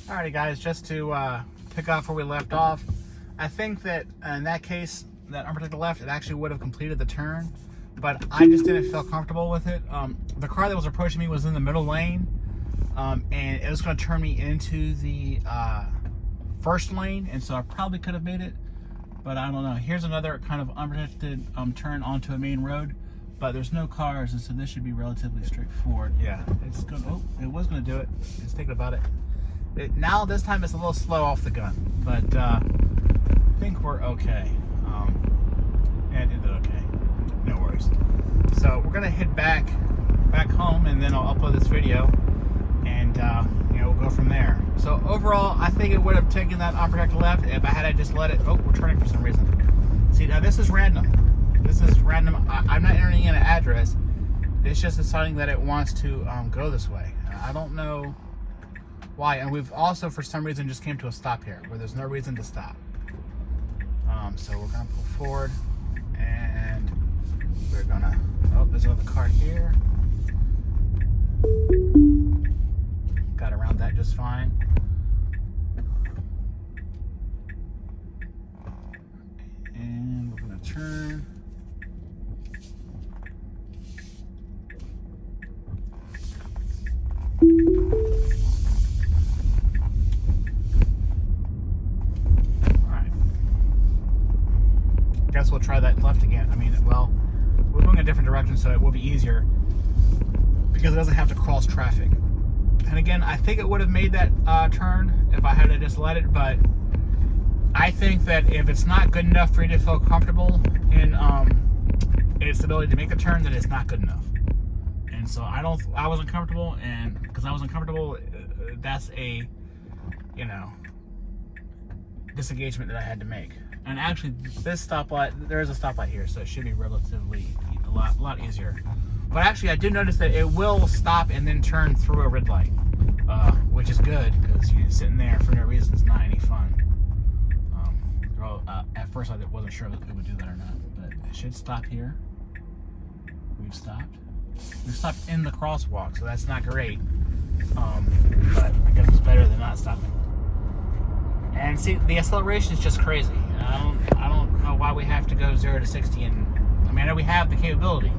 Alrighty guys, just to pick up where we left off, I think that in that case, that unprotected left, it actually would have completed the turn, but I just didn't feel comfortable with it. The car that was approaching me was in the middle lane, and it was going to turn me into the first lane, and so I probably could have made it, but I don't know. Here's another kind of unprotected turn onto a main road, but there's no cars, and so this should be relatively straightforward. Yeah, it's going. Oh, it was going to do it. Just thinking about it. Now this time it's a little slow off the gun, but I think we're okay. And it did okay. No worries. So we're gonna head back home, and then I'll upload this video, and we'll go from there. So overall, I think it would have taken that unprotected left if I had just let it. Oh, we're turning for some reason. See, now this is random. This is random. I'm not entering in an address. It's just deciding that it wants to go this way. I don't know why, and we've also for some reason just came to a stop here where there's no reason to stop. So we're gonna pull forward, and we're gonna, oh, there's another car here. Got around that just fine. And we're gonna turn. Guess we'll try that left again. I mean, well, we're going a different direction, so it will be easier because it doesn't have to cross traffic. And again, I think it would have made that turn if I had just let it, but I think that if it's not good enough for you to feel comfortable in its ability to make the turn, then it's not good enough. And so I wasn't comfortable, and because I wasn't comfortable, that's a, disengagement that I had to make. And actually, this stoplight, there is a stoplight here, so it should be relatively a lot easier. But actually, I did notice that it will stop and then turn through a red light, which is good because you're sitting there for no reason. It's not any fun. At first, I wasn't sure if it would do that or not, but it should stop here. We've stopped. We've stopped in the crosswalk, so that's not great. But I guess it's better than not stopping. And see, the acceleration is just crazy. I don't know why we have to go 0 to 60, and I mean, I know we have the capability.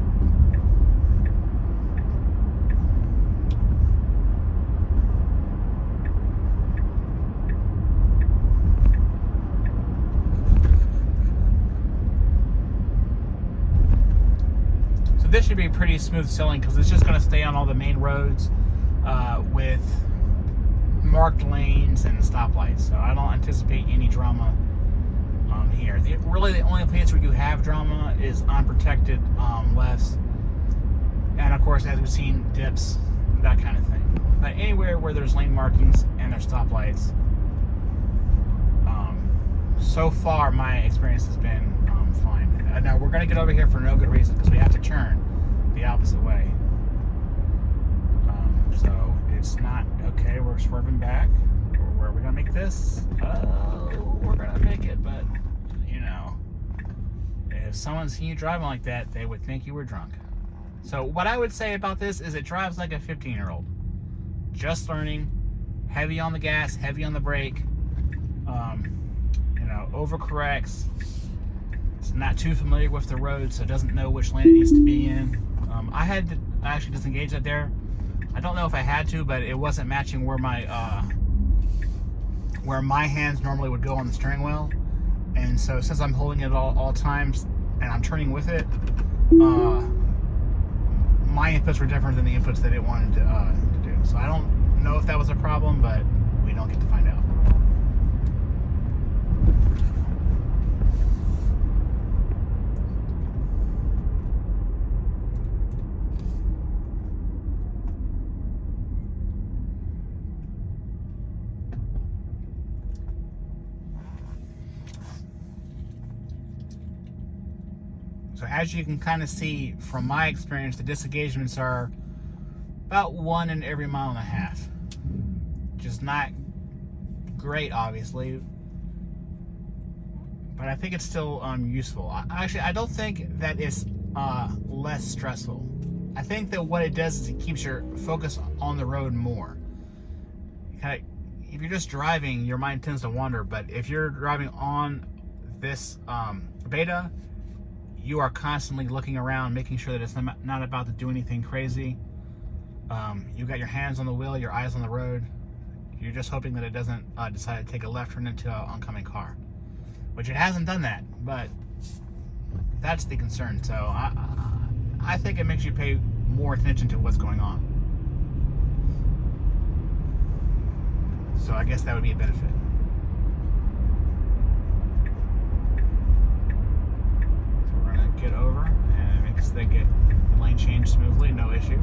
So this should be pretty smooth sailing because it's just going to stay on all the main roads with marked lanes and stoplights, so I don't anticipate any drama here. Really, the only place where you have drama is unprotected lefts, and of course, as we've seen, dips, that kind of thing. But anywhere where there's lane markings and there's stoplights, so far my experience has been fine. Now we're going to get over here for no good reason because we have to turn the opposite way. So it's not okay. We're swerving back. Where are we gonna make this? We're gonna make it, but if someone's seen you driving like that, they would think you were drunk. So what I would say about this is it drives like a 15-year-old, just learning, heavy on the gas, heavy on the brake, overcorrects. It's not too familiar with the road, so it doesn't know which lane it needs to be in. I had to actually disengage that there. I don't know if I had to, but it wasn't matching where my hands normally would go on the steering wheel, and so since I'm holding it all times and I'm turning with it, my inputs were different than the inputs that it wanted to do. So I don't know if that was a problem, but we don't get to find out. So as you can kind of see from my experience, the disengagements are about 1 in every mile and a half. Just not great, obviously, but I think it's still useful. Actually, I don't think that it's less stressful. I think that what it does is it keeps your focus on the road more. if you're just driving, your mind tends to wander. But if you're driving on this beta, you are constantly looking around, making sure that it's not about to do anything crazy. You got your hands on the wheel, your eyes on the road. You're just hoping that it doesn't decide to take a left turn into an oncoming car, which it hasn't done that, but that's the concern. So I think it makes you pay more attention to what's going on. So I guess that would be a benefit. So we're gonna get over and make sure they get the lane change smoothly, no issue.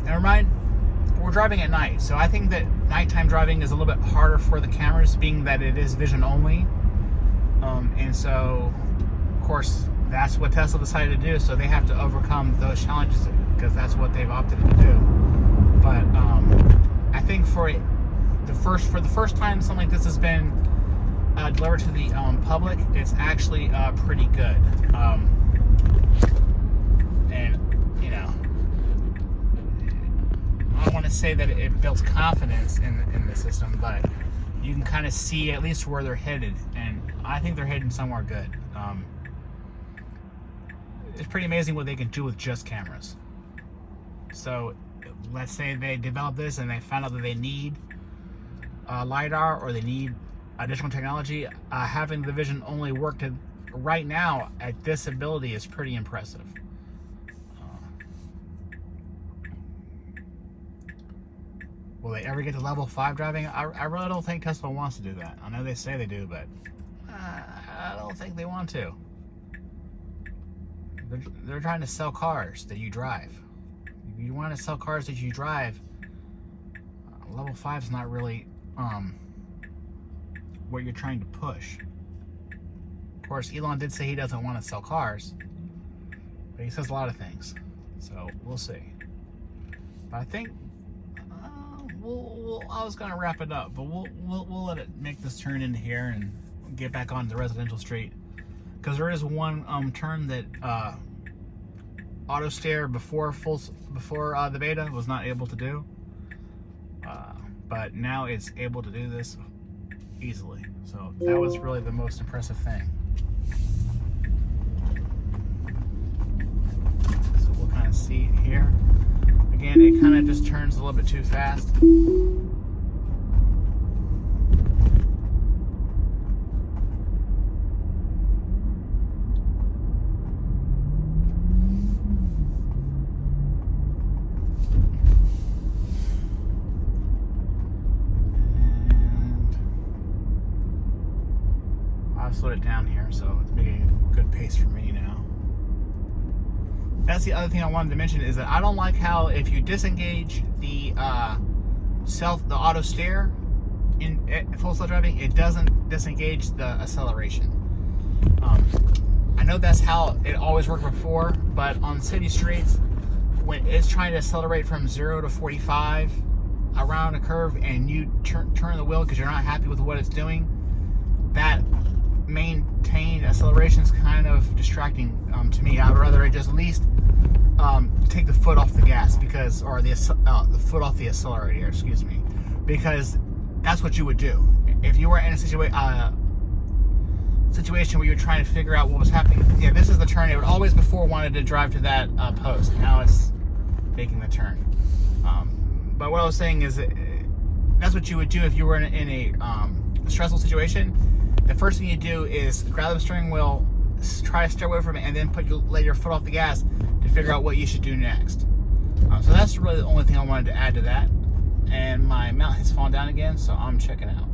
Never mind, we're driving at night, so I think that nighttime driving is a little bit harder for the cameras, being that it is vision only. And so, of course, that's what Tesla decided to do, so they have to overcome those challenges because that's what they've opted to do. But I think for the first time something like this has been delivered to the public, it's actually pretty good. And, you know, I don't want to say that it builds confidence in the system, but you can kind of see at least where they're headed, and I think they're heading somewhere good. It's pretty amazing what they can do with just cameras. So let's say they develop this and they found out that they need LiDAR or they need additional technology. Having the vision only work right now at this ability is pretty impressive. Will they ever get to level 5 driving? I really don't think Tesla wants to do that. I know they say they do, but I don't think they want to. They're trying to sell cars that you drive. If you want to sell cars that you drive, level 5 is not really what you're trying to push. Of course, Elon did say he doesn't want to sell cars, but he says a lot of things. So we'll see. But I think I was gonna wrap it up, but we'll let it make this turn into here and get back on the residential street, because there is one turn that auto steer before the beta was not able to do, but now it's able to do this easily. So that was really the most impressive thing. So we'll kind of see it here. Again, it kind of just turns a little bit too fast. I've slowed it down here, so it's making a good pace for me now. That's the other thing I wanted to mention, is that I don't like how if you disengage the auto steer in full self driving, it doesn't disengage the acceleration. I know that's how it always worked before, but on city streets, when it's trying to accelerate from 0 to 45 around a curve, and you turn the wheel because you're not happy with what it's doing, that maintained acceleration is kind of distracting to me. I would rather it just at least take the foot off the gas, or the foot off the accelerator, excuse me, because that's what you would do if you were in a situation where you're trying to figure out what was happening. Yeah, this is the turn. It would always before wanted to drive to that post. Now it's making the turn. But what I was saying is that's what you would do if you were in a stressful situation. The first thing you do is grab the steering wheel, try to steer away from it, and then lay your foot off the gas to figure out what you should do next. So that's really the only thing I wanted to add to that. And my mount has fallen down again, so I'm checking out.